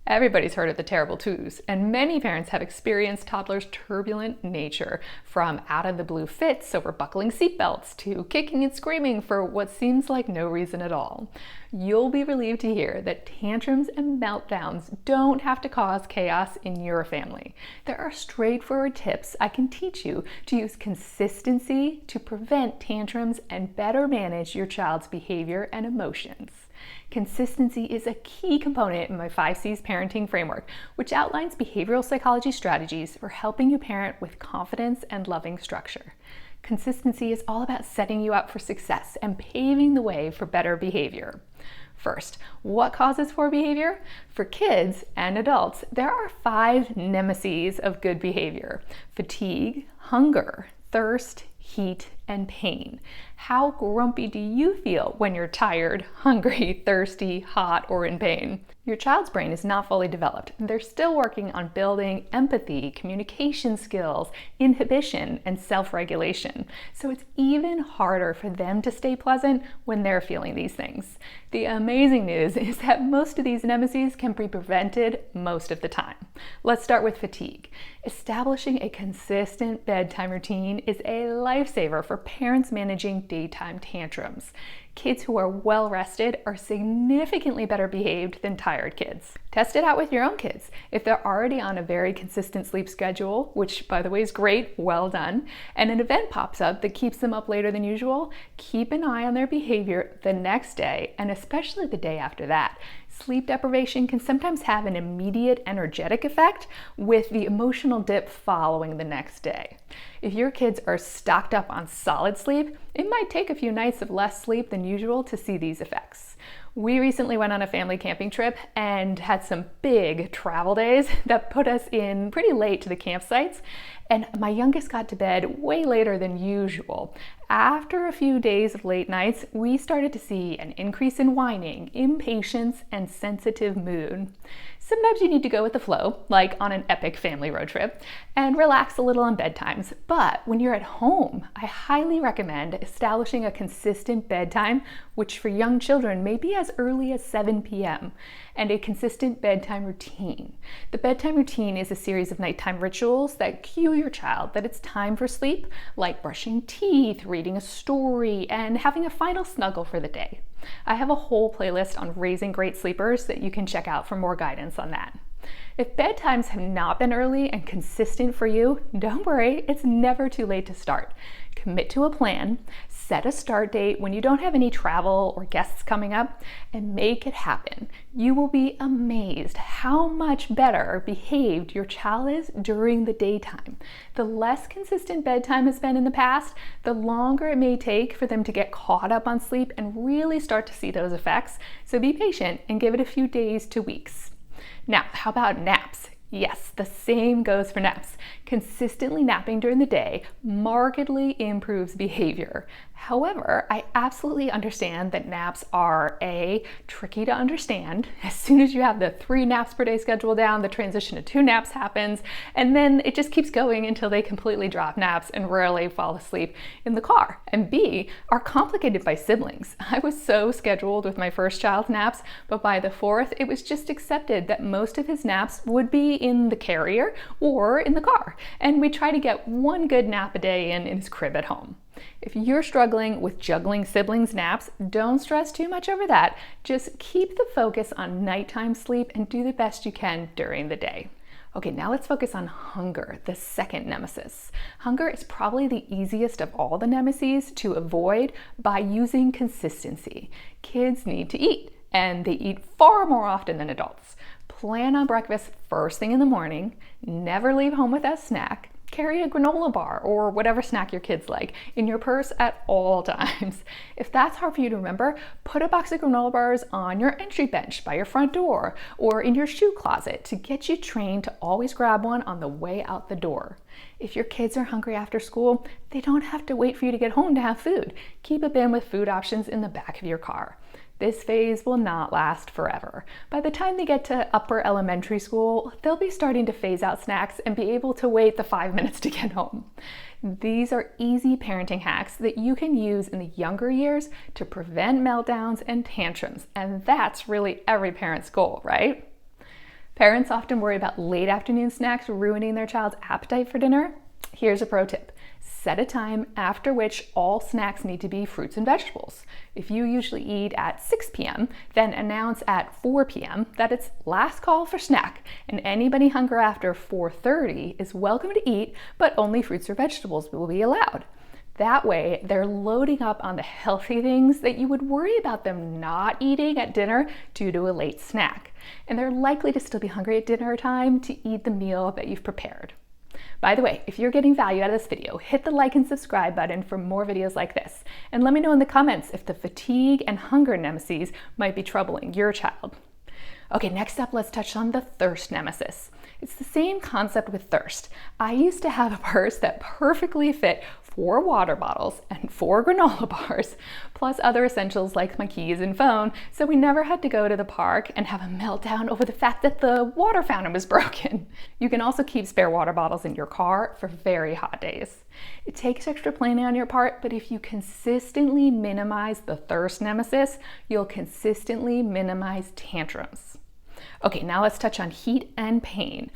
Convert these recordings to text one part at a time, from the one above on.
Everybody's heard of the terrible twos, and many parents have experienced toddlers' turbulent nature, from out-of-the-blue fits over buckling seatbelts to kicking and screaming for what seems like no reason at all. You'll be relieved to hear that tantrums and meltdowns don't have to cause chaos in your family. There are straightforward tips I can teach you to use consistency to prevent tantrums and better manage your child's behavior and emotions. Consistency is a key component in my 5 C's parenting framework, which outlines behavioral psychology strategies for helping you parent with confidence and loving structure. Consistency is all about setting you up for success and paving the way for better behavior. First, what causes poor behavior? For kids and adults, there are 5 nemeses of good behavior: fatigue, hunger, thirst, heat, and pain. How grumpy do you feel when you're tired, hungry, thirsty, hot, or in pain? Your child's brain is not fully developed. They're still working on building empathy, communication skills, inhibition, and self-regulation. So it's even harder for them to stay pleasant when they're feeling these things. The amazing news is that most of these nemeses can be prevented most of the time. Let's start with fatigue. Establishing a consistent bedtime routine is a lifesaver for parents managing daytime tantrums. Kids who are well rested are significantly better behaved than tired kids. Test it out with your own kids. If they're already on a very consistent sleep schedule, which by the way is great, well done, and an event pops up that keeps them up later than usual, keep an eye on their behavior the next day and especially the day after that. Sleep deprivation can sometimes have an immediate energetic effect with the emotional dip following the next day. If your kids are stocked up on solid sleep, it might take a few nights of less sleep than usual to see these effects. We recently went on a family camping trip and had some big travel days that put us in pretty late to the campsites, and my youngest got to bed way later than usual. After a few days of late nights, we started to see an increase in whining, impatience, and sensitive mood. Sometimes you need to go with the flow, like on an epic family road trip, and relax a little on bedtimes. But when you're at home, I highly recommend establishing a consistent bedtime, which for young children may be as early as 7 p.m., and a consistent bedtime routine. The bedtime routine is a series of nighttime rituals that cue your child that it's time for sleep, like brushing teeth, reading a story, and having a final snuggle for the day. I have a whole playlist on raising great sleepers that you can check out for more guidance on that. If bedtimes have not been early and consistent for you, don't worry, it's never too late to start. Commit to a plan, set a start date when you don't have any travel or guests coming up, and make it happen. You will be amazed how much better behaved your child is during the daytime. The less consistent bedtime has been in the past, the longer it may take for them to get caught up on sleep and really start to see those effects. So be patient and give it a few days to weeks. Now, how about naps? Yes, the same goes for naps. Consistently napping during the day markedly improves behavior. However, I absolutely understand that naps are A, tricky to understand. As soon as you have the 3 naps per day schedule down, the transition to 2 naps happens, and then it just keeps going until they completely drop naps and rarely fall asleep in the car. And B, are complicated by siblings. I was so scheduled with my first child's naps, but by the 4th, it was just accepted that most of his naps would be in the carrier or in the car, and we try to get 1 good nap a day in his crib at home. If you're struggling with juggling siblings' naps, don't stress too much over that. Just keep the focus on nighttime sleep and do the best you can during the day. Okay, now let's focus on hunger, the second nemesis. Hunger is probably the easiest of all the nemeses to avoid by using consistency. Kids need to eat, and they eat far more often than adults. Plan on breakfast first thing in the morning, never leave home without a snack. Carry a granola bar or whatever snack your kids like in your purse at all times. If that's hard for you to remember, put a box of granola bars on your entry bench by your front door or in your shoe closet to get you trained to always grab one on the way out the door. If your kids are hungry after school, they don't have to wait for you to get home to have food. Keep a bin with food options in the back of your car. This phase will not last forever. By the time they get to upper elementary school, they'll be starting to phase out snacks and be able to wait the 5 minutes to get home. These are easy parenting hacks that you can use in the younger years to prevent meltdowns and tantrums, and that's really every parent's goal, right? Parents often worry about late afternoon snacks ruining their child's appetite for dinner. Here's a pro tip. Set a time after which all snacks need to be fruits and vegetables. If you usually eat at 6 p.m., then announce at 4 p.m. that it's last call for snack, and anybody hungry after 4:30 is welcome to eat, but only fruits or vegetables will be allowed. That way, they're loading up on the healthy things that you would worry about them not eating at dinner due to a late snack. And they're likely to still be hungry at dinner time to eat the meal that you've prepared. By the way, if you're getting value out of this video, hit the like and subscribe button for more videos like this. And let me know in the comments if the fatigue and hunger nemeses might be troubling your child. Okay, next up, let's touch on the thirst nemesis. It's the same concept with thirst. I used to have a purse that perfectly fit 4 water bottles and 4 granola bars, plus other essentials like my keys and phone, so we never had to go to the park and have a meltdown over the fact that the water fountain was broken. You can also keep spare water bottles in your car for very hot days. It takes extra planning on your part, but if you consistently minimize the thirst nemesis, you'll consistently minimize tantrums. Okay, now let's touch on heat and pain.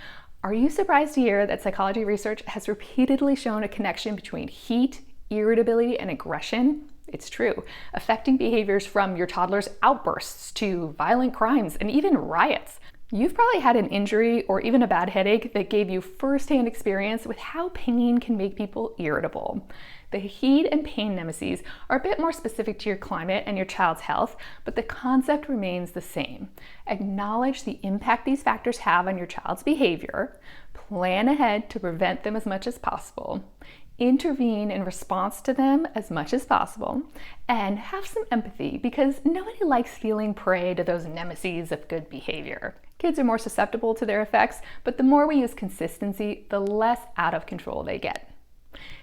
Are you surprised to hear that psychology research has repeatedly shown a connection between heat, irritability, and aggression? It's true, affecting behaviors from your toddler's outbursts to violent crimes and even riots. You've probably had an injury or even a bad headache that gave you firsthand experience with how pain can make people irritable. The heat and pain nemeses are a bit more specific to your climate and your child's health, but the concept remains the same. Acknowledge the impact these factors have on your child's behavior, plan ahead to prevent them as much as possible, intervene in response to them as much as possible, and have some empathy because nobody likes feeling prey to those nemeses of good behavior. Kids are more susceptible to their effects, but the more we use consistency, the less out of control they get.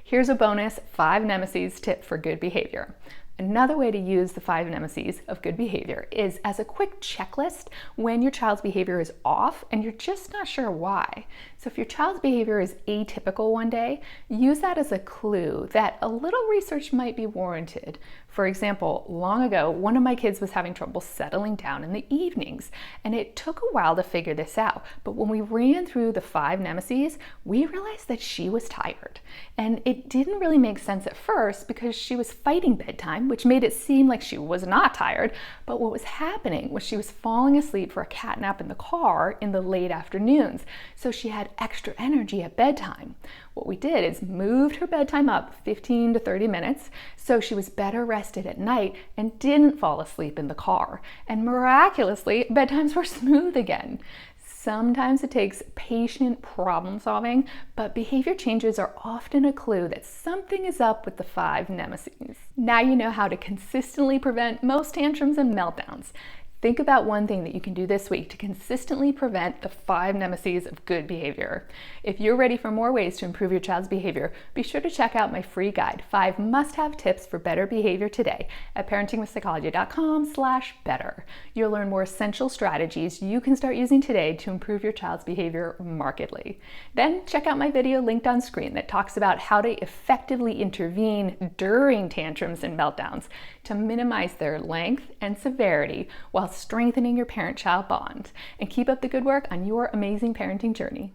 Here's a bonus 5 nemeses tip for good behavior. Another way to use the 5 nemeses of good behavior is as a quick checklist when your child's behavior is off and you're just not sure why. So if your child's behavior is atypical one day, use that as a clue that a little research might be warranted. For example, long ago, one of my kids was having trouble settling down in the evenings, and it took a while to figure this out. But when we ran through the 5 nemeses, we realized that she was tired. And it didn't really make sense at first because she was fighting bedtime, which made it seem like she was not tired. But what was happening was she was falling asleep for a cat nap in the car in the late afternoons. So she had extra energy at bedtime. What we did is moved her bedtime up 15 to 30 minutes so she was better rested at night and didn't fall asleep in the car. And miraculously, bedtimes were smooth again. Sometimes it takes patient problem solving, but behavior changes are often a clue that something is up with the 5 nemeses. Now you know how to consistently prevent most tantrums and meltdowns. Think about one thing that you can do this week to consistently prevent the 5 nemeses of good behavior. If you're ready for more ways to improve your child's behavior, be sure to check out my free guide, 5 must-have tips for better behavior today at parentingwithpsychology.com/better. You'll learn more essential strategies you can start using today to improve your child's behavior markedly. Then check out my video linked on screen that talks about how to effectively intervene during tantrums and meltdowns to minimize their length and severity while strengthening your parent-child bond. And keep up the good work on your amazing parenting journey.